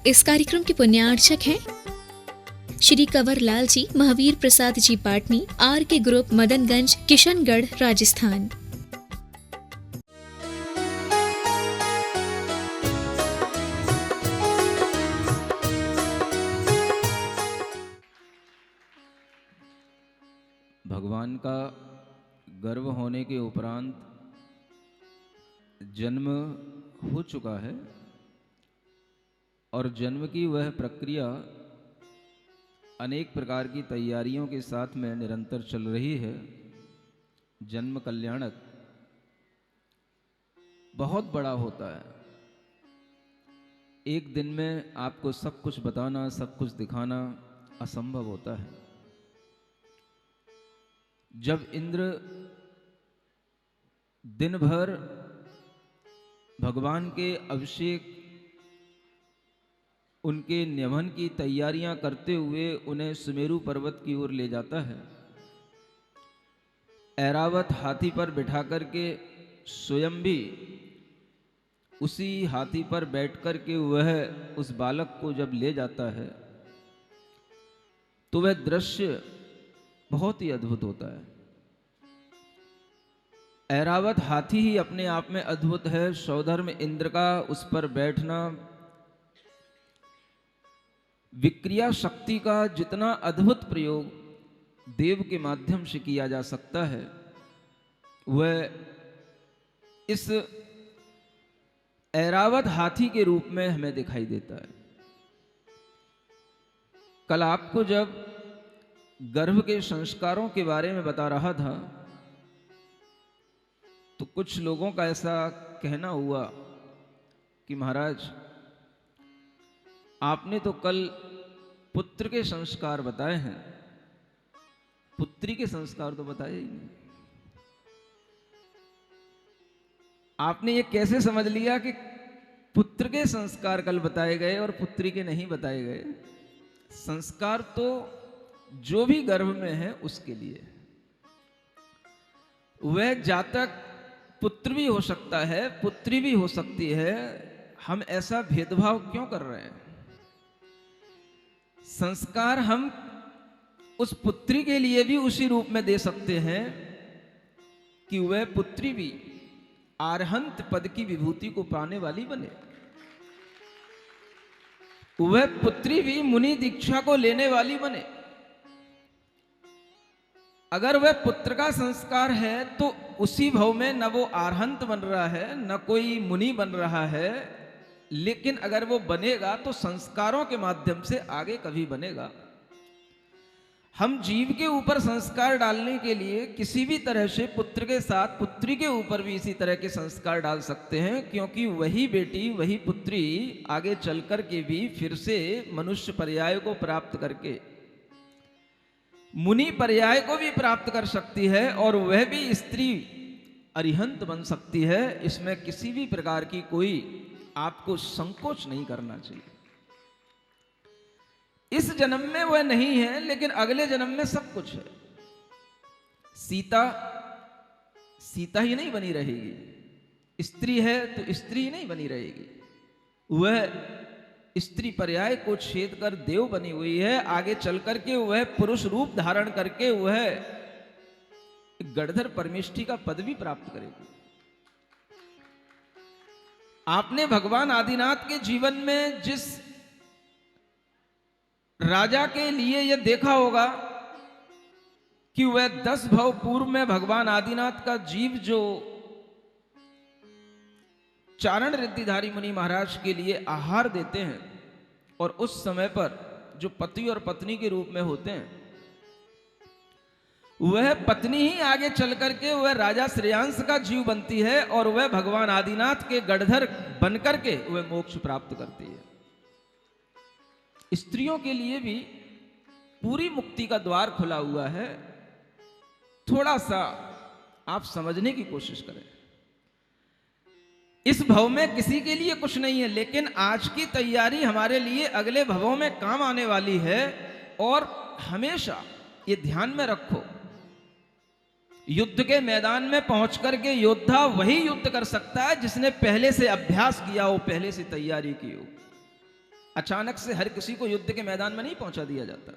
इस कार्यक्रम के पुण्यार्चक हैं श्री कंवर लाल जी, महावीर प्रसाद जी पाटनी, आर के ग्रुप, मदनगंज, किशनगढ़, राजस्थान। भगवान का गर्व होने के उपरांत जन्म हो चुका है और जन्म की वह प्रक्रिया अनेक प्रकार की तैयारियों के साथ में निरंतर चल रही है। जन्म कल्याणक बहुत बड़ा होता है। एक दिन में आपको सब कुछ बताना, सब कुछ दिखाना असंभव होता है। जब इंद्र दिन भर भगवान के अभिषेक, उनके न्यमन की तैयारियां करते हुए उन्हें सुमेरु पर्वत की ओर ले जाता है, ऐरावत हाथी पर बिठा करके स्वयं भी उसी हाथी पर बैठ करके वह उस बालक को जब ले जाता है तो वह दृश्य बहुत ही अद्भुत होता है। ऐरावत हाथी ही अपने आप में अद्भुत है। सौधर्म इंद्र का उस पर बैठना, विक्रिया शक्ति का जितना अद्भुत प्रयोग देव के माध्यम से किया जा सकता है, वह इस ऐरावत हाथी के रूप में हमें दिखाई देता है। कल आपको जब गर्भ के संस्कारों के बारे में बता रहा था तो कुछ लोगों का ऐसा कहना हुआ कि महाराज, आपने तो कल पुत्र के संस्कार बताए हैं, पुत्री के संस्कार तो बताए ही नहीं। आपने ये कैसे समझ लिया कि पुत्र के संस्कार कल बताए गए और पुत्री के नहीं बताए गए? संस्कार तो जो भी गर्भ में है उसके लिए। वह जातक पुत्र भी हो सकता है, पुत्री भी हो सकती है। हम ऐसा भेदभाव क्यों कर रहे हैं? संस्कार हम उस पुत्री के लिए भी उसी रूप में दे सकते हैं कि वह पुत्री भी आरहंत पद की विभूति को पाने वाली बने, वह पुत्री भी मुनि दीक्षा को लेने वाली बने। अगर वह पुत्र का संस्कार है तो उसी भव में न वो आरहंत बन रहा है, न कोई मुनि बन रहा है, लेकिन अगर वो बनेगा तो संस्कारों के माध्यम से आगे कभी बनेगा। हम जीव के ऊपर संस्कार डालने के लिए किसी भी तरह से पुत्र के साथ पुत्री के ऊपर भी इसी तरह के संस्कार डाल सकते हैं, क्योंकि वही बेटी, वही पुत्री आगे चल कर के भी फिर से मनुष्य पर्याय को प्राप्त करके मुनि पर्याय को भी प्राप्त कर सकती है और वह भी स्त्री अरिहंत बन सकती है। इसमें किसी भी प्रकार की कोई आपको संकोच नहीं करना चाहिए। इस जन्म में वह नहीं है, लेकिन अगले जन्म में सब कुछ है। सीता सीता ही नहीं बनी रहेगी, स्त्री है तो स्त्री ही नहीं बनी रहेगी। वह स्त्री पर्याय को छेद कर देव बनी हुई है। आगे चल करके वह पुरुष रूप धारण करके वह गणधर परमेष्ठी का पद भी प्राप्त करेगी। आपने भगवान आदिनाथ के जीवन में जिस राजा के लिए यह देखा होगा कि वह 10 भव पूर्व में भगवान आदिनाथ का जीव जो चारण रिद्धिधारी मुनि महाराज के लिए आहार देते हैं और उस समय पर जो पति और पत्नी के रूप में होते हैं, वह पत्नी ही आगे चल करके वह राजा श्रेयांश का जीव बनती है और वह भगवान आदिनाथ के गणधर बनकर के वह मोक्ष प्राप्त करती है। स्त्रियों के लिए भी पूरी मुक्ति का द्वार खुला हुआ है। थोड़ा सा आप समझने की कोशिश करें। इस भव में किसी के लिए कुछ नहीं है, लेकिन आज की तैयारी हमारे लिए अगले भवों में काम आने वाली है। और हमेशा ये ध्यान में रखो, युद्ध के मैदान में पहुंच करके योद्धा वही युद्ध कर सकता है जिसने पहले से अभ्यास किया हो, पहले से तैयारी की हो। अचानक से हर किसी को युद्ध के मैदान में नहीं पहुंचा दिया जाता।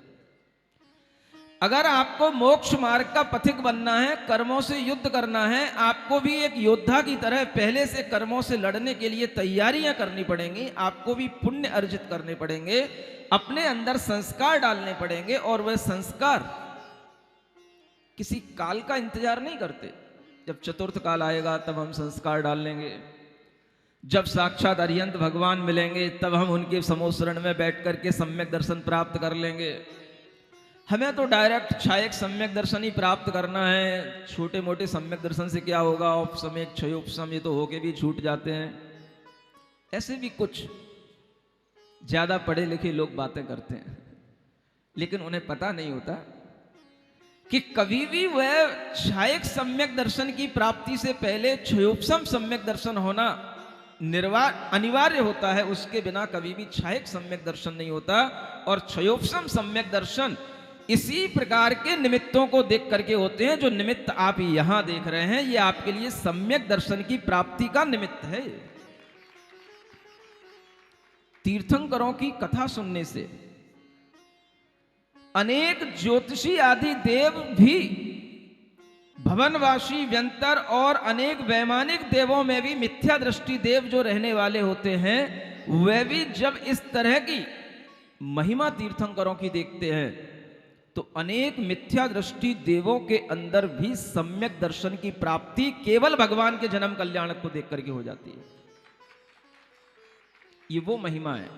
अगर आपको मोक्ष मार्ग का पथिक बनना है, कर्मों से युद्ध करना है, आपको भी एक योद्धा की तरह पहले से कर्मों से लड़ने के लिए तैयारियां करनी पड़ेंगी। आपको भी पुण्य अर्जित करने पड़ेंगे, अपने अंदर संस्कार डालने पड़ेंगे, और वह संस्कार किसी काल का इंतजार नहीं करते। जब चतुर्थ काल आएगा तब हम संस्कार डाल लेंगे, जब साक्षात अरिहंत भगवान मिलेंगे तब हम उनके समोसरण में बैठ करके सम्यक दर्शन प्राप्त कर लेंगे। हमें तो डायरेक्ट क्षायक सम्यक दर्शन ही प्राप्त करना है। छोटे मोटे सम्यक दर्शन से क्या होगा, औपसमयक क्षयोपसम ये तो होके भी छूट जाते हैं। ऐसे भी कुछ ज्यादा पढ़े लिखे लोग बातें करते हैं, लेकिन उन्हें पता नहीं होता कि कभी भी वह क्षायक सम्यक दर्शन की प्राप्ति से पहले क्षयोपसम सम्यक दर्शन होना अनिवार्य होता है। उसके बिना कभी भी क्षायक सम्यक दर्शन नहीं होता। और क्षयोपसम सम्यक दर्शन इसी प्रकार के निमित्तों को देख करके होते हैं। जो निमित्त आप यहां देख रहे हैं, ये आपके लिए सम्यक दर्शन की प्राप्ति का निमित्त है। तीर्थंकरों की कथा सुनने से अनेक ज्योतिषी आदि देव भी, भवनवासी व्यंतर और अनेक वैमानिक देवों में भी मिथ्या दृष्टि देव जो रहने वाले होते हैं, वे भी जब इस तरह की महिमा तीर्थंकरों की देखते हैं तो अनेक मिथ्या दृष्टि देवों के अंदर भी सम्यक दर्शन की प्राप्ति केवल भगवान के जन्म कल्याणक को देख करके हो जाती है। ये वो महिमा है।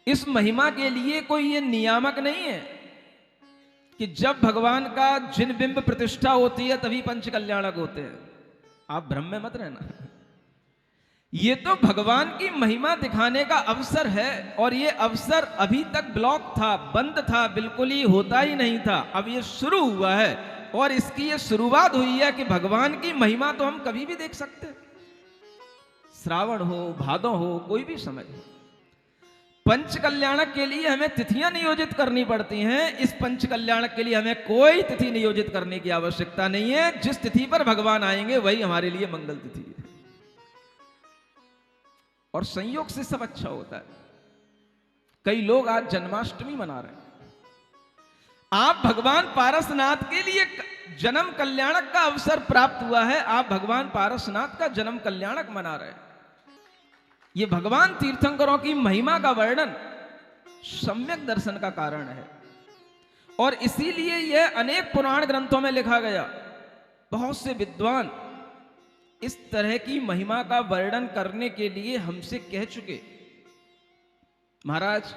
इस महिमा के लिए कोई ये नियामक नहीं है कि जब भगवान का जिन बिंब प्रतिष्ठा होती है तभी पंच कल्याणक होते हैं। आप भ्रम में मत रहना। ये तो भगवान की महिमा दिखाने का अवसर है, और ये अवसर अभी तक ब्लॉक था, बंद था, बिल्कुल ही होता ही नहीं था। अब ये शुरू हुआ है, और इसकी ये शुरुआत हुई है कि भगवान की महिमा तो हम कभी भी देख सकते हैं। श्रावण हो, भादों हो, कोई भी समय हो। पंच कल्याणक के लिए हमें तिथियां नियोजित करनी पड़ती हैं। इस पंच कल्याणक के लिए हमें कोई तिथि नियोजित करने की आवश्यकता नहीं है। जिस तिथि पर भगवान आएंगे वही हमारे लिए मंगल तिथि है, और संयोग से सब अच्छा होता है। कई लोग आज जन्माष्टमी मना रहे हैं। आप भगवान पारसनाथ के लिए जन्म कल्याणक का अवसर प्राप्त हुआ है, आप भगवान पारसनाथ का जन्म कल्याणक मना रहे हैं। ये भगवान तीर्थंकरों की महिमा का वर्णन सम्यक दर्शन का कारण है, और इसीलिए यह अनेक पुराण ग्रंथों में लिखा गया। बहुत से विद्वान इस तरह की महिमा का वर्णन करने के लिए हमसे कह चुके, महाराज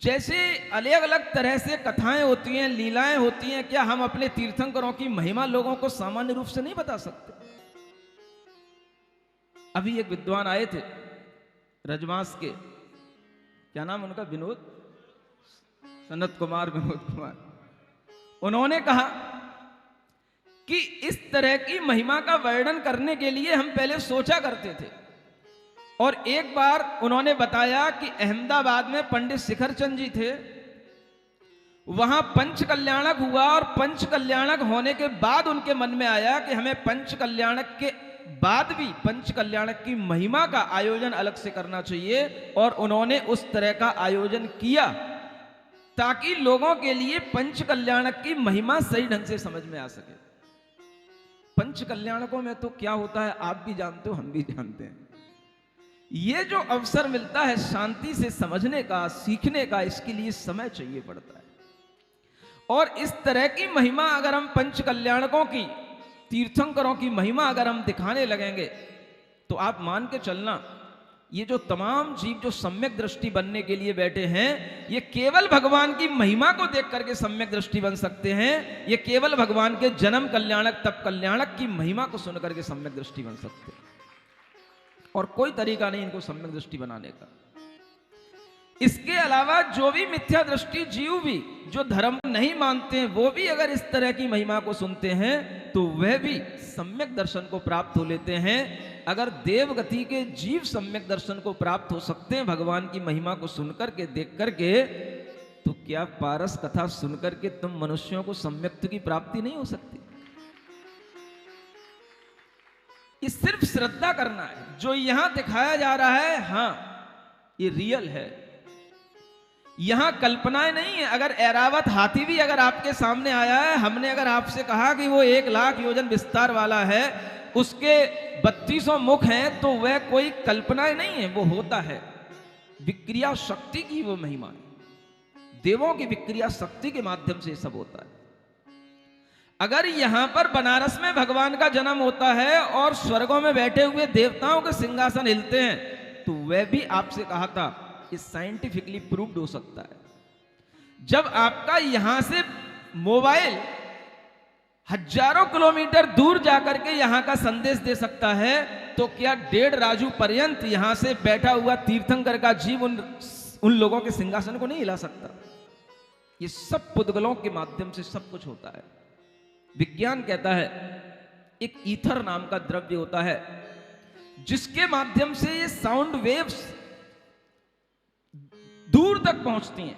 जैसे अलग अलग तरह से कथाएं होती हैं, लीलाएं होती हैं, क्या हम अपने तीर्थंकरों की महिमा लोगों को सामान्य रूप से नहीं बता सकते? अभी एक विद्वान आए थे रजवांस के, क्या नाम उनका, विनोद, सनत कुमार, विनोद कुमार। उन्होंने कहा कि इस तरह की महिमा का वर्णन करने के लिए हम पहले सोचा करते थे, और एक बार उन्होंने बताया कि अहमदाबाद में पंडित शिखरचंद जी थे, वहां पंच कल्याणक हुआ, और पंच कल्याणक होने के बाद उनके मन में आया कि हमें पंच कल्याणक के बाद भी पंच कल्याणक की महिमा का आयोजन अलग से करना चाहिए, और उन्होंने उस तरह का आयोजन किया ताकि लोगों के लिए पंच कल्याणक की महिमा सही ढंग से समझ में आ सके। पंच कल्याणकों में तो क्या होता है आप भी जानते हो, हम भी जानते हैं। ये जो अवसर मिलता है शांति से समझने का, सीखने का, इसके लिए समय चाहिए पड़ता है। और इस तरह की महिमा अगर हम पंच कल्याणकों की, तीर्थंकरों की महिमा अगर हम दिखाने लगेंगे तो आप मान के चलना, ये जो तमाम जीव जो सम्यक दृष्टि बनने के लिए बैठे हैं, ये केवल भगवान की महिमा को देख करके सम्यक दृष्टि बन सकते हैं। ये केवल भगवान के जन्म कल्याणक, तप कल्याणक की महिमा को सुन करके सम्यक दृष्टि बन सकते हैं, और कोई तरीका नहीं इनको सम्यक दृष्टि बनाने का। इसके अलावा जो भी मिथ्या दृष्टि जीव भी जो धर्म नहीं मानते हैं, वो भी अगर इस तरह की महिमा को सुनते हैं तो वह भी सम्यक दर्शन को प्राप्त हो लेते हैं। अगर देवगति के जीव सम्यक दर्शन को प्राप्त हो सकते हैं भगवान की महिमा को सुनकर के, देख करके, तो क्या पारस कथा सुनकर के तुम मनुष्यों को सम्यक्त की प्राप्ति नहीं हो सकती? ये सिर्फ श्रद्धा करना है। जो यहां दिखाया जा रहा है, हाँ ये रियल है, यहां कल्पनाएं नहीं है। अगर ऐरावत हाथी भी अगर आपके सामने आया है, हमने अगर आपसे कहा कि वो 1,00,000 योजन विस्तार वाला है, उसके 3200 मुख हैं, तो वह कोई कल्पनाएं नहीं है, वो होता है। विक्रिया शक्ति की वो महिमा है, देवों की विक्रिया शक्ति के माध्यम से सब होता है। अगर यहां पर बनारस में भगवान का जन्म होता है और स्वर्गों में बैठे हुए देवताओं के सिंहासन हिलते हैं, तो वह भी आपसे कहा था, ये साइंटिफिकली प्रूव्ड हो सकता है। जब आपका यहां से मोबाइल हजारों किलोमीटर दूर जाकर के यहां का संदेश दे सकता है, तो क्या 1.5 राजू पर्यंत यहां से बैठा हुआ तीर्थंकर का जीव उन लोगों के सिंहासन को नहीं हिला सकता? ये सब पुद्गलों के माध्यम से सब कुछ होता है। विज्ञान कहता है एक ईथर नाम का द्रव्य होता है, जिसके माध्यम से ये साउंड वेव्स दूर तक पहुंचती हैं,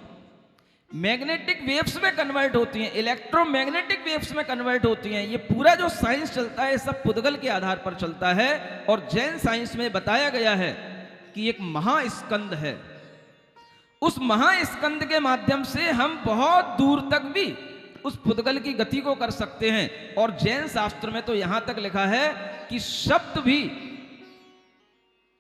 मैग्नेटिक वेव्स में कन्वर्ट होती हैं, इलेक्ट्रोमैग्नेटिक वेव्स में कन्वर्ट होती हैं। ये पूरा जो साइंस चलता है, सब पुद्गल के आधार पर चलता है। और जैन साइंस में बताया गया है कि एक महास्कंद है, उस महास्कंद के माध्यम से हम बहुत दूर तक भी उस पुद्गल की गति को कर सकते हैं। और जैन शास्त्र में तो यहां तक लिखा है कि शब्द भी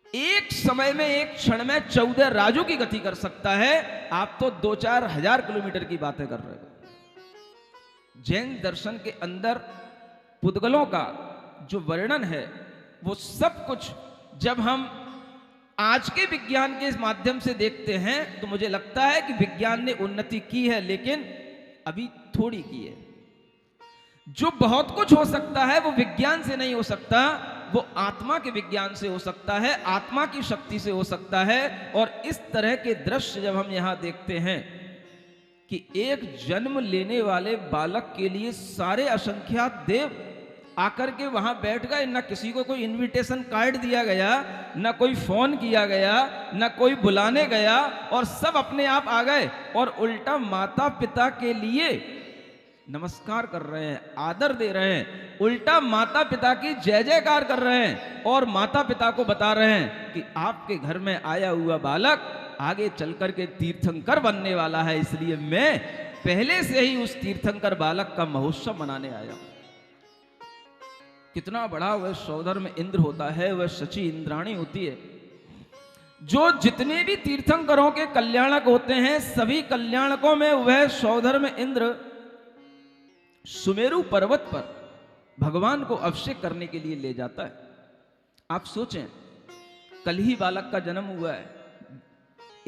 एक समय में, एक क्षण में 14 राजू की गति कर सकता है। आप तो 2-4 हजार किलोमीटर की बातें कर रहे हो। जैन दर्शन के अंदर पुद्गलों का जो वर्णन है, वो सब कुछ जब हम आज के विज्ञान के माध्यम से देखते हैं, तो मुझे लगता है कि विज्ञान ने उन्नति की है, लेकिन अभी थोड़ी की है। जो बहुत कुछ हो सकता है वो विज्ञान से नहीं हो सकता, वो आत्मा के विज्ञान से हो सकता है, आत्मा की शक्ति से हो सकता है। और इस तरह के दृश्य जब हम यहां देखते हैं कि एक जन्म लेने वाले बालक के लिए सारे असंख्यात देव आकर के वहां बैठ गए, ना किसी को कोई इनविटेशन कार्ड दिया गया, ना कोई फोन किया गया, ना कोई बुलाने गया, और सब अपने आप आ गए और उल्टा माता पिता के लिए नमस्कार कर रहे हैं, आदर दे रहे हैं, उल्टा माता पिता की जय जयकार कर रहे हैं। और माता पिता को बता रहे हैं कि आपके घर में आया हुआ बालक आगे चलकर के तीर्थंकर बनने वाला है, इसलिए मैं पहले से ही उस तीर्थंकर बालक का महोत्सव मनाने आया हूं। कितना बड़ा वह सौधर्म इंद्र होता है, वह सची इंद्राणी होती है। जो जितने भी तीर्थंकरों के कल्याणक होते हैं, सभी कल्याणकों में वह सौधर्म इंद्र सुमेरु पर्वत पर भगवान को अभिषेक करने के लिए ले जाता है। आप सोचें, कल ही बालक का जन्म हुआ है,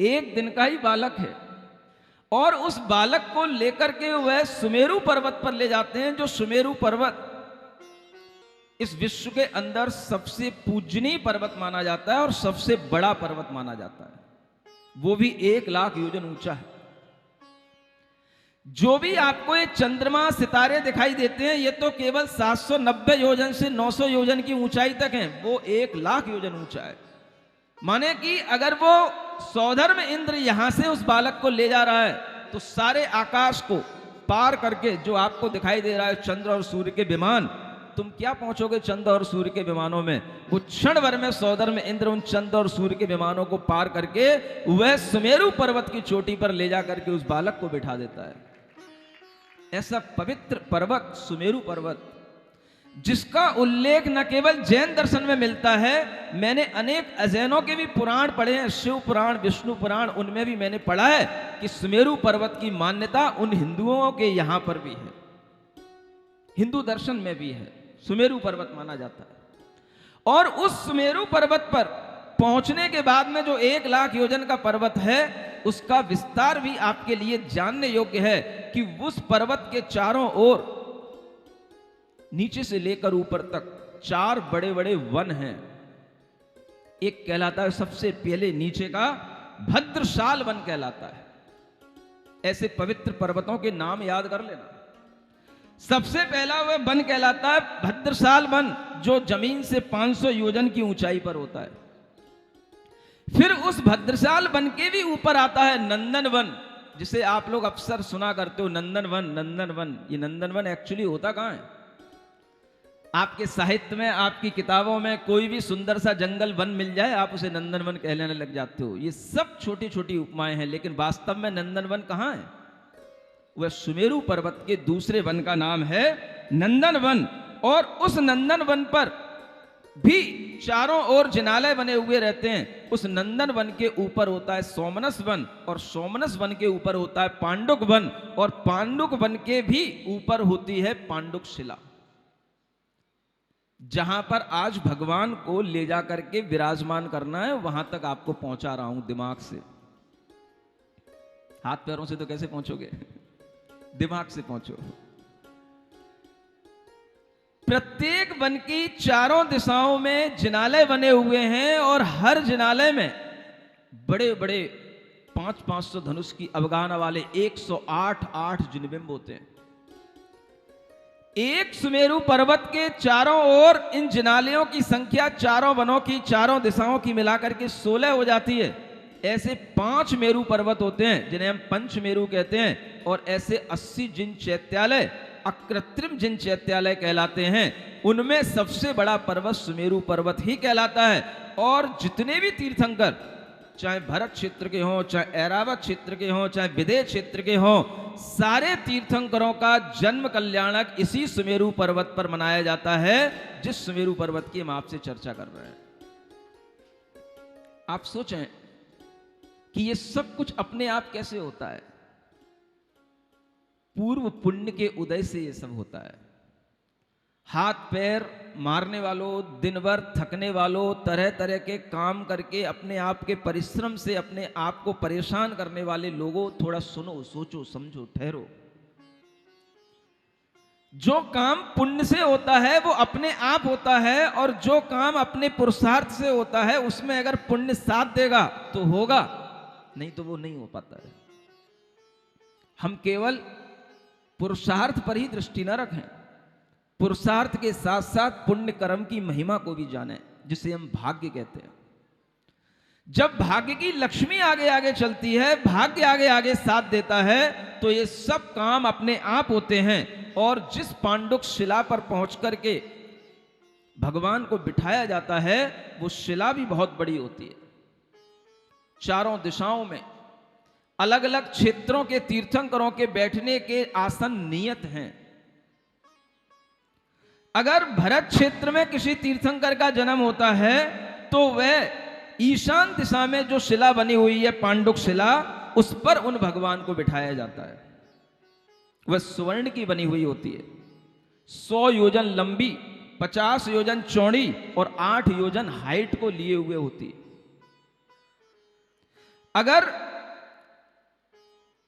एक दिन का ही बालक है, और उस बालक को लेकर के वह सुमेरु पर्वत पर ले जाते हैं, जो सुमेरु पर्वत इस विश्व के अंदर सबसे पूजनीय पर्वत माना जाता है और सबसे बड़ा पर्वत माना जाता है। वो भी 1,00,000 योजन ऊंचा है। जो भी आपको ये चंद्रमा सितारे दिखाई देते हैं, ये तो केवल 790 योजन से 900 योजन की ऊंचाई तक हैं, वो 1,00,000 योजन ऊंचा है। माने कि अगर वो सौधर्म इंद्र यहां से उस बालक को ले जा रहा है, तो सारे आकाश को पार करके जो आपको दिखाई दे रहा है चंद्र और सूर्य के विमान, तुम क्या पहुंचोगे चंद्र और सूर्य के विमानों में? वो क्षण भर में सौधर्म इंद्र उन चंद्र और सूर्य के विमानों को पार करके वह सुमेरु पर्वत की चोटी पर ले जा करके उस बालक को बिठा देता है। ऐसा पवित्र पर्वत सुमेरु पर्वत, जिसका उल्लेख न केवल जैन दर्शन में मिलता है, मैंने अनेक अजैनों के भी पुराण पढ़े हैं, शिव पुराण, विष्णु पुराण, उनमें भी मैंने पढ़ा है कि सुमेरु पर्वत की मान्यता उन हिंदुओं के यहां पर भी है, हिंदू दर्शन में भी है, सुमेरु पर्वत माना जाता है। और उस सुमेरु पर्वत पर पहुंचने के बाद में जो 1,00,000 योजन का पर्वत है, उसका विस्तार भी आपके लिए जानने योग्य है कि उस पर्वत के चारों ओर नीचे से लेकर ऊपर तक 4 बड़े बड़े वन हैं। एक कहलाता है सबसे पहले नीचे का भद्रशाल वन कहलाता है। ऐसे पवित्र पर्वतों के नाम याद कर लेना। सबसे पहला वह वन कहलाता है भद्रशाल वन, जो जमीन से 500 योजन की ऊंचाई पर होता है। फिर उस भद्रशाल वन के भी ऊपर आता है नंदन वन, जिसे आप लोग अक्सर सुना करते हो, नंदन वन, नंदन वन। ये नंदन वन एक्चुअली होता कहां है? आपके साहित्य में, आपकी किताबों में कोई भी सुंदर सा जंगल वन मिल जाए, आप उसे नंदनवन कहने लग जाते हो। ये सब छोटी छोटी उपमाएं हैं, लेकिन वास्तव में नंदनवन कहाँ है? वह सुमेरु पर्वत के दूसरे वन का नाम है नंदनवन। और उस नंदनवन पर भी चारों ओर जिनालय बने हुए रहते हैं। उस नंदनवन के ऊपर होता है सोमनस वन, और सोमनस वन के ऊपर होता है पांडुक वन, और पांडुक वन के भी ऊपर होती है पांडुक शिला, जहां पर आज भगवान को ले जा करके विराजमान करना है। वहां तक आपको पहुंचा रहा हूं दिमाग से। हाथ पैरों से तो कैसे पहुंचोगे? दिमाग से पहुंचो। प्रत्येक वन की चारों दिशाओं में जिनालय बने हुए हैं, और हर जिनालय में बड़े बड़े 500 धनुष की अवगाहना वाले 108 जिनबिंब होते हैं। एक सुमेरु पर्वत के चारों ओर इन जिनालयों की संख्या चारों वनों की, चारों दिशाओं की मिलाकर के 16 हो जाती है। ऐसे 5 मेरु पर्वत होते हैं जिन्हें हम पंचमेरु कहते हैं, और ऐसे 80 जिन चैत्यालय अकृत्रिम जिन चैत्यालय कहलाते हैं। उनमें सबसे बड़ा पर्वत सुमेरु पर्वत ही कहलाता है। और जितने भी तीर्थंकर, चाहे भरत क्षेत्र के हों, चाहे ऐरावत क्षेत्र के हों, चाहे विदेह क्षेत्र के हों, सारे तीर्थंकरों का जन्म कल्याणक इसी सुमेरु पर्वत पर मनाया जाता है, जिस सुमेरु पर्वत की हम आपसे चर्चा कर रहे हैं। आप सोचें कि ये सब कुछ अपने आप कैसे होता है? पूर्व पुण्य के उदय से ये सब होता है। हाथ पैर मारने वालों, दिन भर थकने वालों, तरह तरह के काम करके अपने आप के परिश्रम से अपने आप को परेशान करने वाले लोगों, थोड़ा सुनो, सोचो, समझो, ठहरो। जो काम पुण्य से होता है वो अपने आप होता है, और जो काम अपने पुरुषार्थ से होता है उसमें अगर पुण्य साथ देगा तो होगा, नहीं तो वो नहीं हो पाता है। हम केवल पुरुषार्थ पर ही दृष्टि न रखें, पुरुषार्थ के साथ साथ पुण्य कर्म की महिमा को भी जानें, जिसे हम भाग्य कहते हैं। जब भाग्य की लक्ष्मी आगे आगे चलती है, भाग्य आगे आगे साथ देता है, तो ये सब काम अपने आप होते हैं। और जिस पांडुक शिला पर पहुंच करके भगवान को बिठाया जाता है, वो शिला भी बहुत बड़ी होती है। चारों दिशाओं में अलग अलग क्षेत्रों के तीर्थंकरों के बैठने के आसन नियत हैं। अगर भरत क्षेत्र में किसी तीर्थंकर का जन्म होता है, तो वह ईशान दिशा में जो शिला बनी हुई है, पांडुक शिला, उस पर उन भगवान को बिठाया जाता है। वह स्वर्ण की बनी हुई होती है, 100 योजन लंबी, 50 योजन चौड़ी और 8 योजन हाइट को लिए हुए होती है। अगर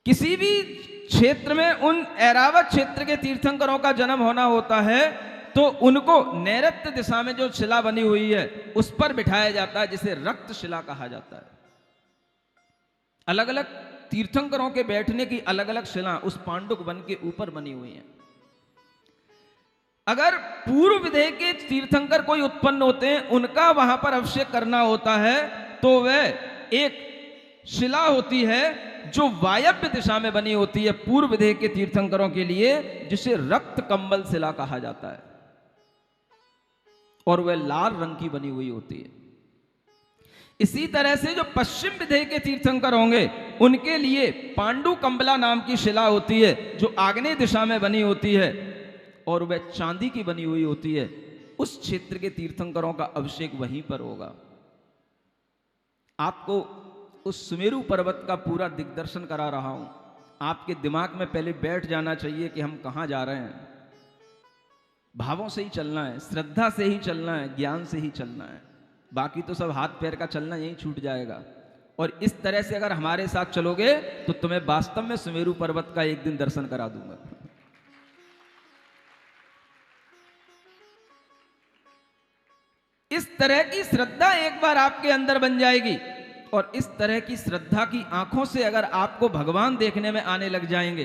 किसी भी क्षेत्र में उन ऐरावत क्षेत्र के तीर्थंकरों का जन्म होना होता है, तो उनको नैऋत्य दिशा में जो शिला बनी हुई है उस पर बिठाया जाता है, जिसे रक्त शिला कहा जाता है। अलग अलग तीर्थंकरों के बैठने की अलग अलग शिला उस पांडुक वन के ऊपर बनी हुई हैं। अगर पूर्व विदेह के तीर्थंकर कोई उत्पन्न होते हैं, उनका वहां पर अभिषेक करना होता है, तो वह एक शिला होती है जो वायव्य दिशा में बनी होती है पूर्व विदेह के तीर्थंकरों के लिए, जिसे रक्त कंबल शिला कहा जाता है, और वह लाल रंग की बनी हुई होती है। इसी तरह से जो पश्चिम विदेह के तीर्थंकर होंगे, उनके लिए पांडु कंबला नाम की शिला होती है, जो आग्नेय दिशा में बनी होती है, और वह चांदी की बनी हुई होती है। उस क्षेत्र के तीर्थंकरों का अभिषेक वहीं पर होगा। आपको उस सुमेरु पर्वत का पूरा दिग्दर्शन करा रहा हूं। आपके दिमाग में पहले बैठ जाना चाहिए कि हम कहां जा रहे हैं। भावों से ही चलना है, श्रद्धा से ही चलना है, ज्ञान से ही चलना है। बाकी तो सब हाथ पैर का चलना यहीं छूट जाएगा। और इस तरह से अगर हमारे साथ चलोगे तो तुम्हें वास्तव में सुमेरु पर्वत का एक दिन दर्शन करा दूंगा। इस तरह की श्रद्धा एक बार आपके अंदर बन जाएगी, और इस तरह की श्रद्धा की आंखों से अगर आपको भगवान देखने में आने लग जाएंगे,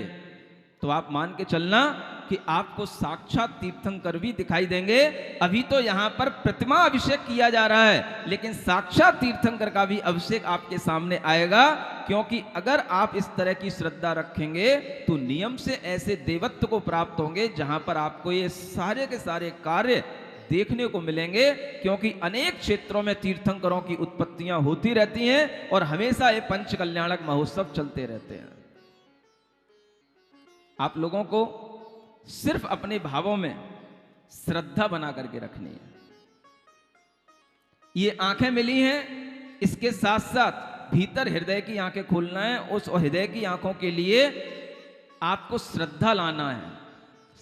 तो आप मान के चलना कि आपको साक्षात तीर्थंकर भी दिखाई देंगे। अभी तो यहाँ पर प्रतिमा अभिषेक किया जा रहा है, लेकिन साक्षात तीर्थंकर का भी अभिषेक आपके सामने आएगा। क्योंकि अगर आप इस तरह की श्रद्धा रखेंगे तो नियम से ऐसे देवत्व को प्राप्त होंगे जहां पर आपको ये सारे के सारे कार्य देखने को मिलेंगे। क्योंकि अनेक क्षेत्रों में तीर्थंकरों की उत्पत्तियां होती रहती हैं और हमेशा ये पंच कल्याणक महोत्सव चलते रहते हैं। आप लोगों को सिर्फ अपने भावों में श्रद्धा बना करके रखनी है। ये आंखें मिली हैं, इसके साथ साथ भीतर हृदय की आंखें खोलना है। उस हृदय की आंखों के लिए आपको श्रद्धा लाना है।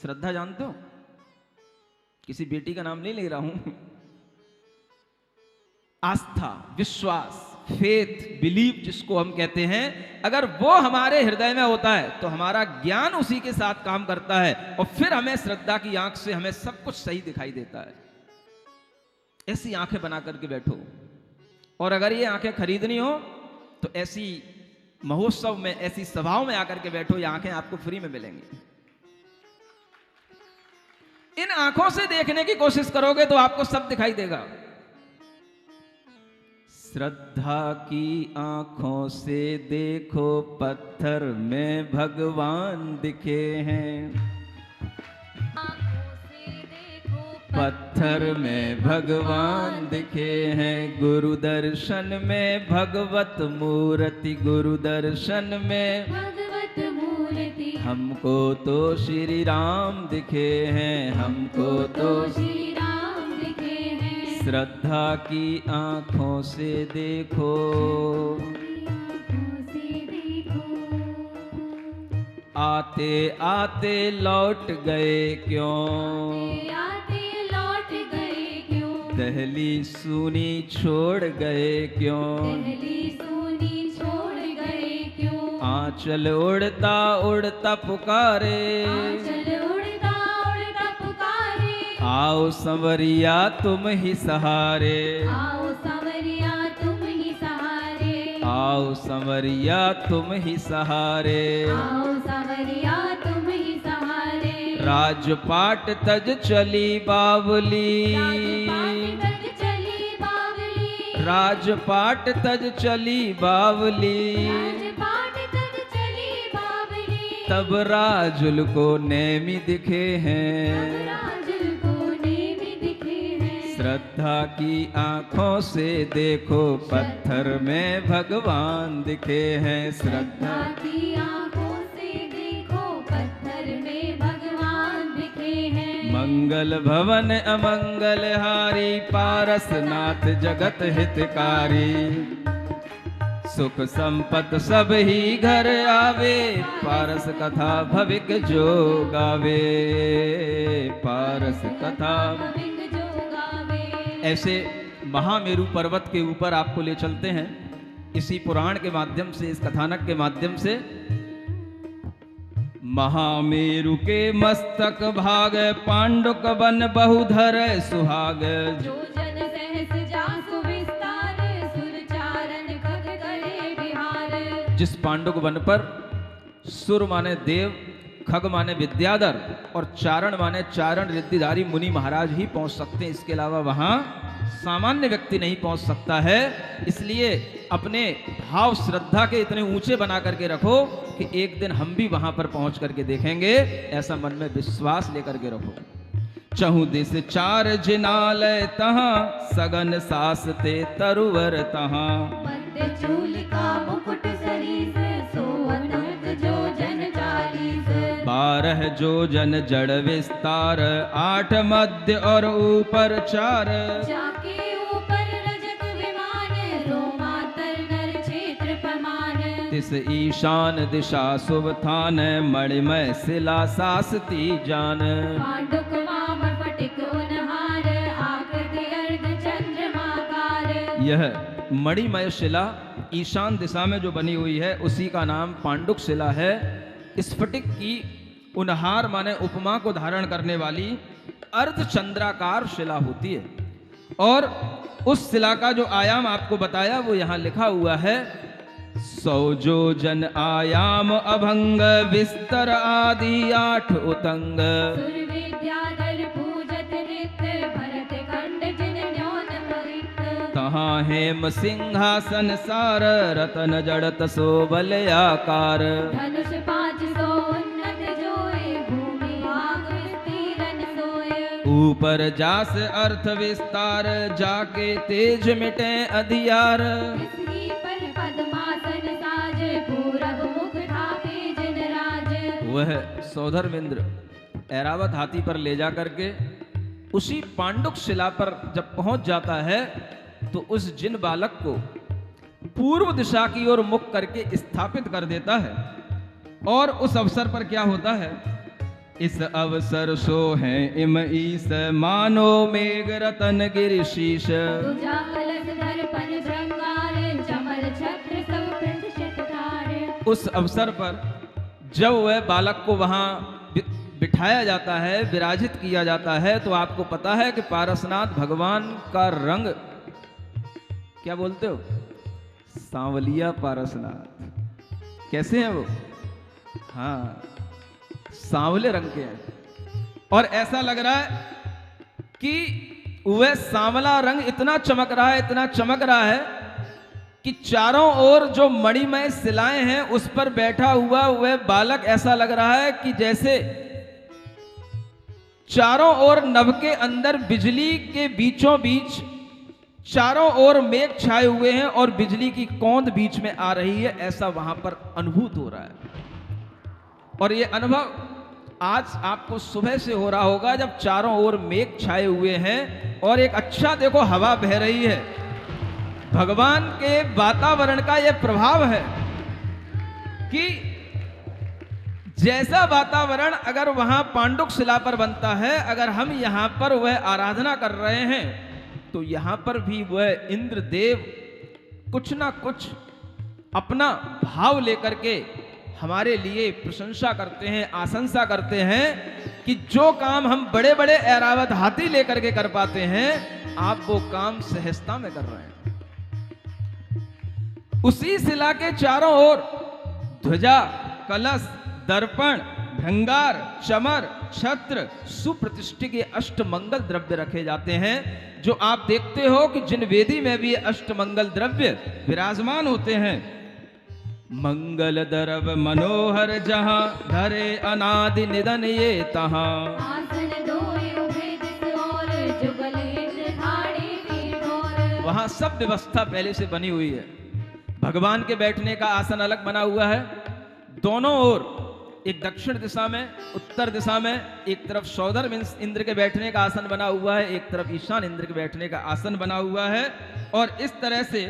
श्रद्धा जानते हो? किसी बेटी का नाम नहीं ले रहा हूं। आस्था, विश्वास, फेथ, बिलीव जिसको हम कहते हैं, अगर वो हमारे हृदय में होता है तो हमारा ज्ञान उसी के साथ काम करता है और फिर हमें श्रद्धा की आंख से हमें सब कुछ सही दिखाई देता है। ऐसी आंखें बना करके बैठो। और अगर ये आंखें खरीदनी हो तो ऐसी महोत्सव में, ऐसी सभाओं में आकर के बैठो, ये आंखें आपको फ्री में मिलेंगी। इन आंखों से देखने की कोशिश करोगे तो आपको सब दिखाई देगा। श्रद्धा की आंखों से देखो, पत्थर में भगवान दिखे हैं। पत्थर में भगवान दिखे हैं, गुरु दर्शन में भगवत मूर्ति, गुरु दर्शन में भगवत मूर्ति। हमको तो श्री राम दिखे हैं, हमको तो श्री राम दिखे हैं। श्रद्धा की आंखों से देखो, आंखों से देखो। आते आते लौट गए क्यों, आते लौट गए क्यों। दहली सुनी छोड़ गए क्यों, दहली सुनी छोड़ गए क्यों। आंचल उड़ता उड़ता पुकारे, आंचल उड़ता उड़ता पुकारे। आओ संवरिया तुम ही सहारे, आओ सांवरिया तुम ही सहारे। आओ संवरिया तुम ही सहारे। आओ सांवरिया तुम ही सहारे। राजपाट तज चली बावली, राजपाट तज चली बावली। राजपाट तज चली बावली, राजपाट तज चली बावली। तब राजुल को नेमी दिखे हैं, राजुल को नेमी दिखे हैं। श्रद्धा की आंखों से देखो, पत्थर में भगवान दिखे हैं। श्रद्धा की आंखों से देखो, पत्थर में भगवान दिखे हैं। मंगल भवन अमंगल हारी, पारसनाथ जगत हितकारी। सुख संपत सब ही घर आवे, पारस कथा भविक जो गावे, पारस कथा। भविक जो गावे। ऐसे महामेरु पर्वत के ऊपर आपको ले चलते हैं इसी पुराण के माध्यम से, इस कथानक के माध्यम से। महामेरु के मस्तक भाग, पांडुक वन बहुधर सुहाग। जो जन सहस जासु विस्तार, सुर चारण खग करे विहार। जिस पांडुक वन पर सुर माने देव, खग माने विद्याधर और चारण माने चारण रिद्धिधारी मुनि महाराज ही पहुंच सकते हैं। इसके अलावा वहां सामान्य व्यक्ति नहीं पहुंच सकता है। इसलिए अपने भाव श्रद्धा के इतने ऊंचे बना करके रखो कि एक दिन हम भी वहां पर पहुंच करके देखेंगे, ऐसा मन में विश्वास लेकर के रखो। चहु दिस चार जिनालय तहां, सगन सासते तरुवर तहां। मध्य चूल का मुकुट सरीस, सोवत जो जन 40। 12 जो जन जड़ विस्तार, 8 मध्य और ऊपर 4। जाके ऊपर रजत विमान, रोमातर नर क्षेत्र प्रमाण। तिस ईशान दिशा शुभ थान, मणिमय शिला सासती जान। पांडुक वाम फटिक उनहार, आकृति अर्ध चंद्रमाकार। यह मणिमय शिला ईशान दिशा में जो बनी हुई है उसी का नाम पांडुक शिला है। स्फटिक की उनहार माने उपमा को धारण करने वाली अर्ध चंद्राकार शिला होती है। और उस शिला का जो आयाम आपको बताया वो यहाँ लिखा हुआ है सौ जो जन आयाम अभंग विस्तर आदि 8 उतंग। सुर विद्याधर पूजत नित्य भरत खंड जिन न्योन परित। तहाँ हेम सिंहासन सार रतन जड़त शोभल आकार। धनुष 500 उन्नत जोए भूमि भाग विस्तीरन सोए। ऊपर जास अर्थ विस्तार जाके तेज मिटे अधियार। इसकी पर पद्मासन साज पूरब मुख ढाके जिन राज। वह सौधर्मेंद्र ऐरावत हाथी पर ले जा करके उसी पांडुक शिला पर जब पहुंच जाता है तो उस जिन बालक को पूर्व दिशा की ओर मुख करके स्थापित कर देता है। और उस अवसर पर क्या होता है, इस अवसर सो है इम ईस मानो मेघ रतन गिरि शीश। तुझा कलश दर्पण श्रृंगार चमर छत्र सब प्रतिष्ठित धार। उस अवसर पर जब वह बालक को वहां बिठाया जाता है, विराजित किया जाता है, तो आपको पता है कि पारसनाथ भगवान का रंग क्या बोलते हो, सांवलिया पारसनाथ। कैसे हैं वो? हाँ, सांवले रंग के हैं। और ऐसा लग रहा है कि वह सांवला रंग इतना चमक रहा है, इतना चमक रहा है कि चारों ओर जो मणिमय शिलाएं हैं उस पर बैठा हुआ वह बालक ऐसा लग रहा है कि जैसे चारों ओर नभ के अंदर बिजली के बीचों बीच चारों ओर मेघ छाए हुए हैं और बिजली की कौंद बीच में आ रही है, ऐसा वहां पर अनुभूत हो रहा है। और ये अनुभव आज आपको सुबह से हो रहा होगा जब चारों ओर मेघ छाए हुए हैं और एक अच्छा देखो हवा बह रही है। भगवान के वातावरण का यह प्रभाव है कि जैसा वातावरण अगर वहां पांडुक शिला पर बनता है, अगर हम यहां पर वह आराधना कर रहे हैं तो यहां पर भी वह इंद्रदेव कुछ ना कुछ अपना भाव लेकर के हमारे लिए प्रशंसा करते हैं, आशंसा करते हैं कि जो काम हम बड़े बड़े ऐरावत हाथी लेकर के कर पाते हैं, आप वो काम सहजता में कर रहे हैं। उसी शिला के चारों ओर ध्वजा, कलश, दर्पण, भृंगार, चमर, छत्र, सुप्रतिष्ठित के अष्टमंगल द्रव्य रखे जाते हैं, जो आप देखते हो कि जिन वेदी में भी अष्टमंगल द्रव्य विराजमान होते हैं। मंगल द्रव मनोहर जहां धरे अनादि निधन ये तहां। आसन दोए उभे दिस ओर जुगल इंद्र ठाड़े पीठ ओर। वहां सब व्यवस्था पहले से बनी हुई है। भगवान के बैठने का आसन अलग बना हुआ है। दोनों ओर, एक दक्षिण दिशा में, उत्तर दिशा में, एक तरफ सौधर्म इंद्र के बैठने का आसन बना हुआ है, एक तरफ ईशान इंद्र के बैठने का आसन बना हुआ है। और इस तरह से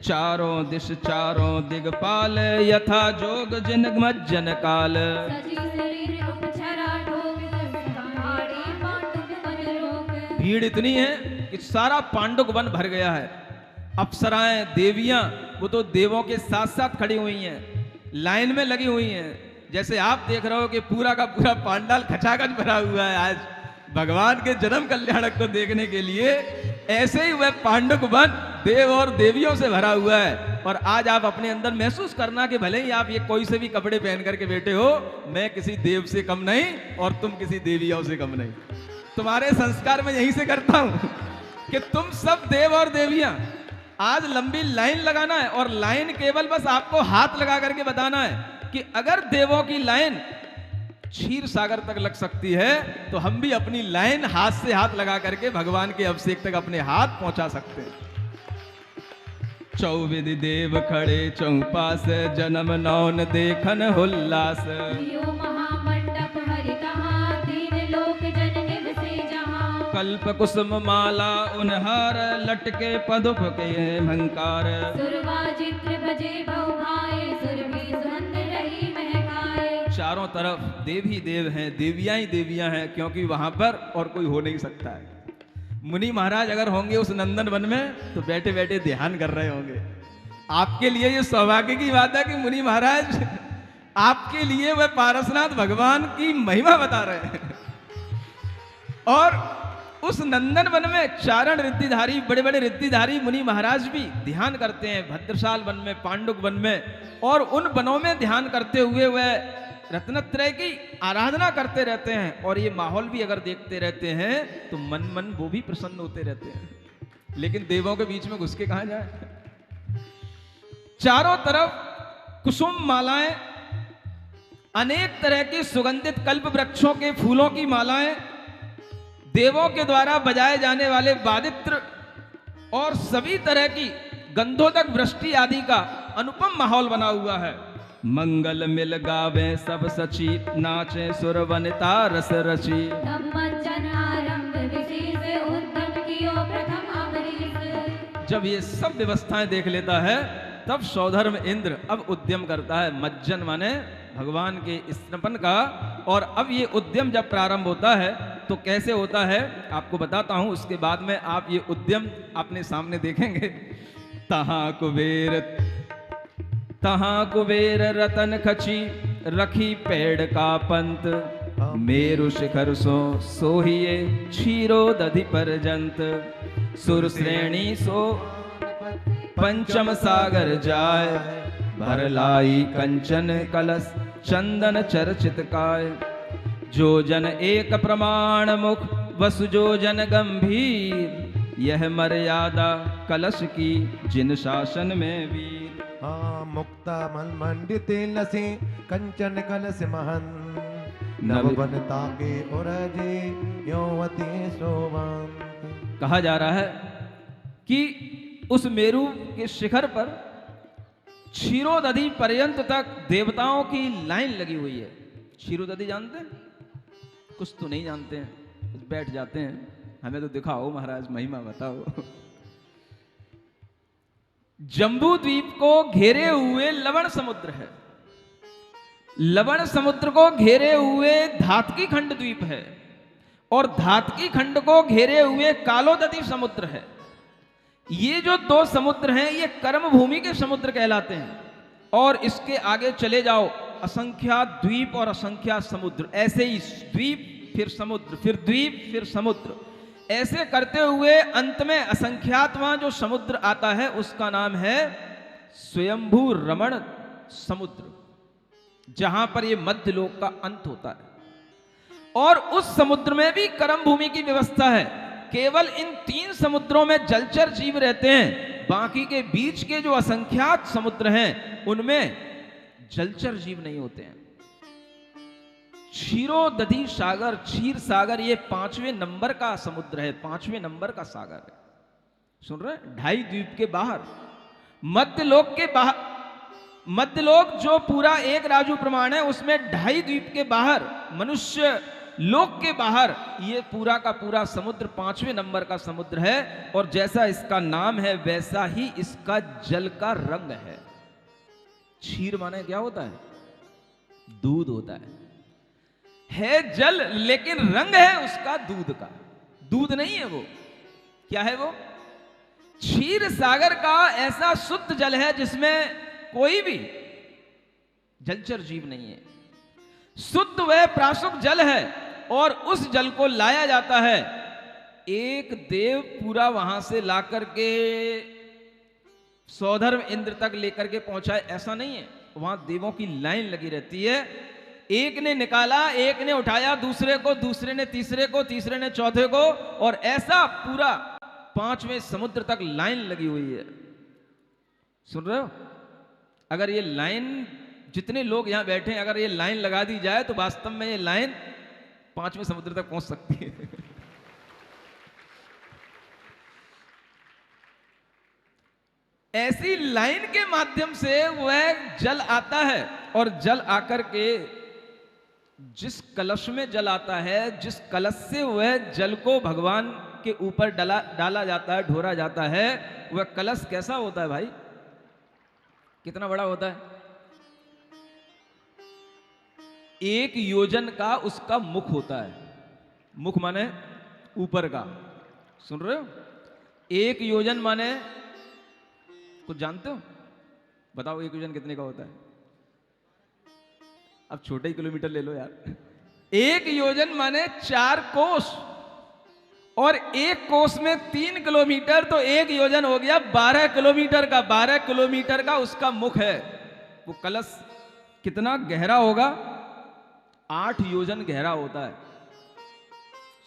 चारों दिश चारों दिगपाल यथा जोग जिन मज्जन काल। सजी शरीर उपछरा ठोक संहारी पांडुक वन रोक। भीड़ इतनी है कि सारा पांडुक वन भर गया है। अप्सराएं, देवियां, वो तो देवों के साथ साथ खड़ी हुई हैं, लाइन में लगी हुई हैं। जैसे आप देख रहे हो कि पूरा का पूरा पांडाल खचाखच भरा हुआ है आज भगवान के जन्म कल्याणक को देखने के लिए, ऐसे ही वह पांडुक वन देव और देवियों से भरा हुआ है। और आज आप अपने अंदर महसूस करना कि भले ही आप ये कोई से भी कपड़े पहन करके बैठे हो, मैं किसी देव से कम नहीं और तुम किसी देवियों से कम नहीं। तुम्हारे संस्कार में यहीं से करता हूं कि तुम सब देव और देवियां आज लंबी लाइन लगाना है। और लाइन केवल बस आपको हाथ लगा करके बताना है कि अगर देवों की लाइन क्षीर सागर तक लग सकती है तो हम भी अपनी लाइन हाथ से हाथ लगा करके भगवान के अभिषेक तक अपने हाथ पहुंचा सकते हैं। चौविधि देव खड़े चौपास जन्म नौन देखन हुल्लास। जियो महामंडप हरि कहाँ तीन लोक जन निवसे जहाँ। कल्प कुसुम माला उनहार लटके पदुप के महंकार। सुरवा चित्र बजे बहुभाए सुर भी सुनंद रही महकाए। चारों तरफ देव ही देव हैं, देवियां ही देवियां हैं, क्योंकि वहां पर और कोई हो नहीं सकता है। मुनि महाराज अगर होंगे उस नंदन वन में तो बैठे बैठे ध्यान कर रहे होंगे। आपके लिए ये सौभाग्य की बात है कि मुनि महाराज आपके लिए वह पारसनाथ भगवान की महिमा बता रहे हैं। और उस नंदन वन में चारण रिद्धिधारी, बड़े बड़े रिद्धिधारी मुनि महाराज भी ध्यान करते हैं। भद्रशाल वन में, पांडुक वन में, और उन वनों में ध्यान करते हुए वह रत्नत्रय की आराधना करते रहते हैं। और ये माहौल भी अगर देखते रहते हैं तो मन मन वो भी प्रसन्न होते रहते हैं। लेकिन देवों के बीच में घुस के कहां जाए। चारों तरफ कुसुम मालाएं, अनेक तरह की सुगंधित कल्प वृक्षों के फूलों की मालाएं, देवों के द्वारा बजाए जाने वाले वादित्र और सभी तरह की गंधोदक वृष्टि आदि का अनुपम माहौल बना हुआ है। मंगल मिल गावे सब सची, नाचे सुर वनिता रस रची। धम्मजन आरंभ विशेष उद्यम कियो प्रथम अमरीश। जब ये सब व्यवस्थाएं देख लेता है तब सौधर्म इंद्र अब उद्यम करता है। मज्जन माने भगवान के स्तनपन का। और अब ये उद्यम जब प्रारंभ होता है तो कैसे होता है आपको बताता हूं, उसके बाद में आप ये उद्यम अपने सामने देखेंगे। तहां कुबेर रतन खची, रखी पेड़ का पंत, मेरु शिखर सोहिए क्षीरो दधि परजंत, सुर श्रेणी सो पंचम सागर जाय, भर लाई कंचन कलश चंदन चर्चित काय, जो जन एक प्रमाण मुख वसु जो जन गंभीर, यह मर्यादा कलश की जिन शासन में वीर। मुक्ता मल मंडित लसे कंचन कलश महन, नव बनता के उरजे योवती शोभन। कहा जा रहा है कि उस मेरु के शिखर पर क्षीरोदधि पर्यंत तक देवताओं की लाइन लगी हुई है। क्षीरोदधि जानते हैं? कुछ तो नहीं जानते हैं, बैठ जाते हैं। हमें तो दिखाओ महाराज, महिमा बताओ। जम्बू द्वीप को घेरे हुए लवण समुद्र है। लवण समुद्र को घेरे हुए धातकी खंड द्वीप है, और धातकी खंड को घेरे हुए कालोदधि समुद्र है। ये जो दो समुद्र हैं ये कर्म भूमि के समुद्र कहलाते हैं। और इसके आगे चले जाओ, असंख्यात द्वीप और असंख्यात समुद्र, ऐसे ही द्वीप फिर समुद्र, फिर द्वीप फिर समुद्र, ऐसे करते हुए अंत में असंख्यातवां जो समुद्र आता है उसका नाम है स्वयंभू रमण समुद्र, जहां पर ये मध्य लोक का अंत होता है। और उस समुद्र में भी कर्म भूमि की व्यवस्था है। केवल इन 3 समुद्रों में जलचर जीव रहते हैं, बाकी के बीच के जो असंख्यात समुद्र हैं उनमें जलचर जीव नहीं होते हैं। क्षीरोदधि सागर, क्षीर सागर, ये 5वें नंबर का समुद्र है, 5वें नंबर का सागर है। सुन रहे? 2.5 द्वीप के बाहर, मध्यलोक के बाहर, मध्यलोक जो पूरा एक राजू प्रमाण है उसमें 2.5 द्वीप के बाहर, मनुष्य लोक के बाहर, ये पूरा का पूरा समुद्र 5वें नंबर का समुद्र है। और जैसा इसका नाम है वैसा ही इसका जल का रंग है। क्षीर माने क्या होता है? दूध होता है जल, लेकिन रंग है उसका दूध का। दूध नहीं है वो, क्या है वो? क्षीर सागर का ऐसा शुद्ध जल है जिसमें कोई भी जलचर जीव नहीं है। शुद्ध वह प्राशुक जल है, और उस जल को लाया जाता है। एक देव पूरा वहां से लाकर के सौधर्म इंद्र तक लेकर के पहुंचाए, ऐसा नहीं है। वहां देवों की लाइन लगी रहती है। एक ने निकाला, एक ने उठाया, दूसरे को, दूसरे ने तीसरे को, तीसरे ने चौथे को, और ऐसा पूरा 5वें समुद्र तक लाइन लगी हुई है। सुन रहे हो? अगर ये लाइन, जितने लोग यहां बैठे हैं, अगर ये लाइन लगा दी जाए तो वास्तव में ये लाइन 5वें समुद्र तक पहुंच सकती है। ऐसी लाइन के माध्यम से वह जल आता है, और जल आकर के जिस कलश में जल आता है, जिस कलश से वह जल को भगवान के ऊपर डाला जाता है, ढोरा जाता है, वह कलश कैसा होता है भाई? कितना बड़ा होता है? 1 योजन का उसका मुख होता है। मुख माने ऊपर का, सुन रहे हो? 1 योजन माने कुछ जानते हो? बताओ 1 योजन कितने का होता है? अब छोटे ही किलोमीटर ले लो यार। 1 योजन माने 4 कोस, और एक कोस में 3 किलोमीटर, तो 1 योजन हो गया 12 किलोमीटर का। 12 किलोमीटर का उसका मुख है। वो कलश कितना गहरा होगा? 8 योजन गहरा होता है।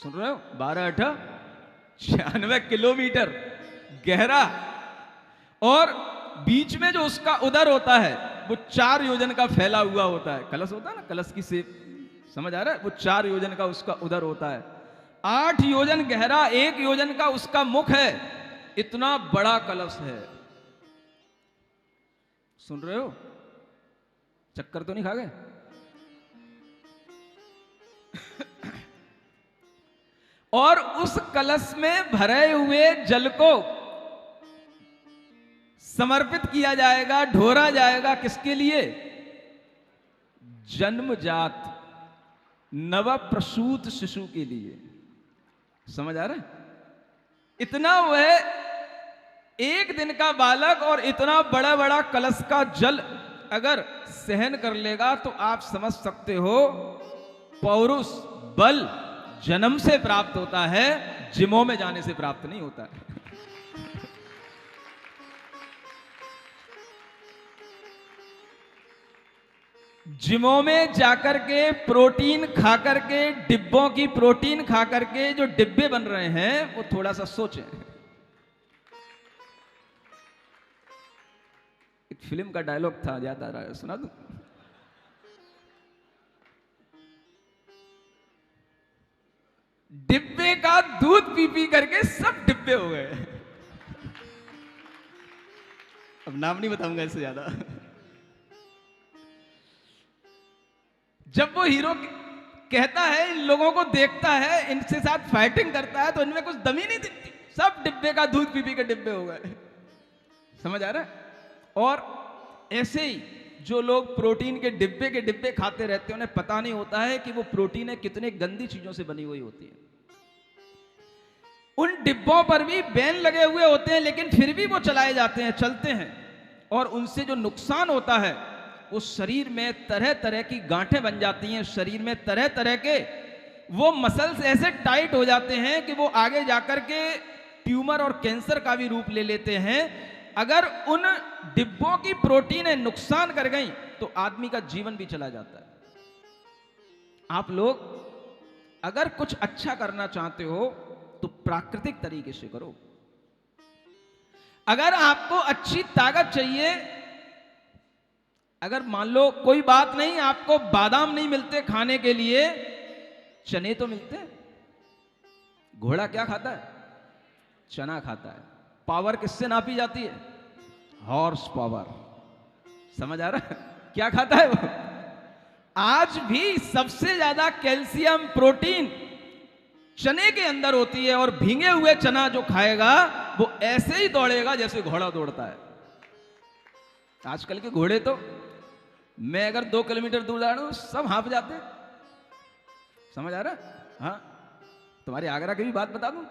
सुन रहे हो? 12 8 96 किलोमीटर गहरा। और बीच में जो उसका उदर होता है वो 4 योजन का फैला हुआ होता है। कलश होता है ना, कलश की शेप, समझ आ रहा है? वो 4 योजन का उसका उदर होता है। 8 योजन गहरा, 1 योजन का उसका मुख है। इतना बड़ा कलश है। सुन रहे हो? चक्कर तो नहीं खा गए? और उस कलश में भरे हुए जल को समर्पित किया जाएगा, ढोरा जाएगा। किसके लिए? जन्मजात नवप्रसूत शिशु के लिए। समझ आ रहा है? इतना वह 1 दिन का बालक और इतना बड़ा बड़ा कलश का जल अगर सहन कर लेगा तो आप समझ सकते हो पौरुष बल जन्म से प्राप्त होता है, जिमों में जाने से प्राप्त नहीं होता है। जिमों में जाकर के प्रोटीन खा करके, डिब्बों की प्रोटीन खा करके जो डिब्बे बन रहे हैं, वो थोड़ा सा सोचें। एक फिल्म का डायलॉग था, याद आ रहा है, सुना दूं? डिब्बे का दूध पी पी करके सब डिब्बे हो गए। अब नाम नहीं बताऊंगा इससे ज्यादा। जब वो हीरो कहता है, इन लोगों को देखता है, इनसे साथ फाइटिंग करता है, तो इनमें कुछ दम ही नहीं दिखती, सब डिब्बे का दूध पी पी के डिब्बे हो गए। समझ आ रहा है? और ऐसे ही जो लोग प्रोटीन के डिब्बे खाते रहते हैं, उन्हें पता नहीं होता है कि वो प्रोटीन कितने गंदी चीजों से बनी हुई होती है। उन डिब्बों पर भी बैन लगे हुए होते हैं, लेकिन फिर भी वो चलाए जाते हैं, चलते हैं। और उनसे जो नुकसान होता है, वो शरीर में तरह तरह की गांठें बन जाती हैं, शरीर में तरह तरह के वो मसल्स ऐसे टाइट हो जाते हैं कि वो आगे जाकर के ट्यूमर और कैंसर का भी रूप ले लेते हैं। अगर उन डिब्बों की प्रोटीनें नुकसान कर गई तो आदमी का जीवन भी चला जाता है। आप लोग अगर कुछ अच्छा करना चाहते हो तो प्राकृतिक तरीके से करो। अगर आपको अच्छी ताकत चाहिए, अगर मान लो कोई बात नहीं, आपको बादाम नहीं मिलते खाने के लिए, चने तो मिलते हैं। घोड़ा क्या खाता है? चना खाता है। पावर किससे नापी जाती है? Horse power. समझ आ रहा है? क्या खाता है वो? आज भी सबसे ज्यादा कैल्शियम, प्रोटीन चने के अंदर होती है। और भींगे हुए चना जो खाएगा वो ऐसे ही दौड़ेगा जैसे घोड़ा दौड़ता है। आजकल के घोड़े तो, मैं अगर 2 किलोमीटर दूर जा रहा हूं, सब हाँफ जाते हैं। समझ आ रहा है? हाँ, तुम्हारे आगरा की भी बात बता दूं,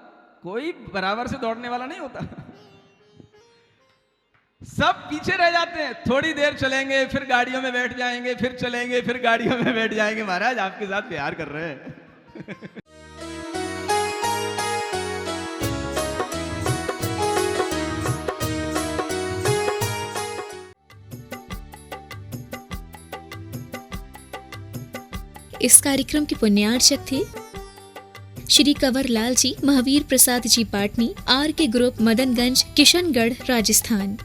कोई बराबर से दौड़ने वाला नहीं होता। सब पीछे रह जाते हैं। थोड़ी देर चलेंगे, फिर गाड़ियों में बैठ जाएंगे, फिर चलेंगे, फिर गाड़ियों में बैठ जाएंगे। महाराज आपके साथ प्यार कर रहे हैं। इस कार्यक्रम के पुण्यार्चक थे श्री कंवर लाल जी, महावीर प्रसाद जी पाटनी, आर के ग्रुप, मदनगंज, किशनगढ़, राजस्थान।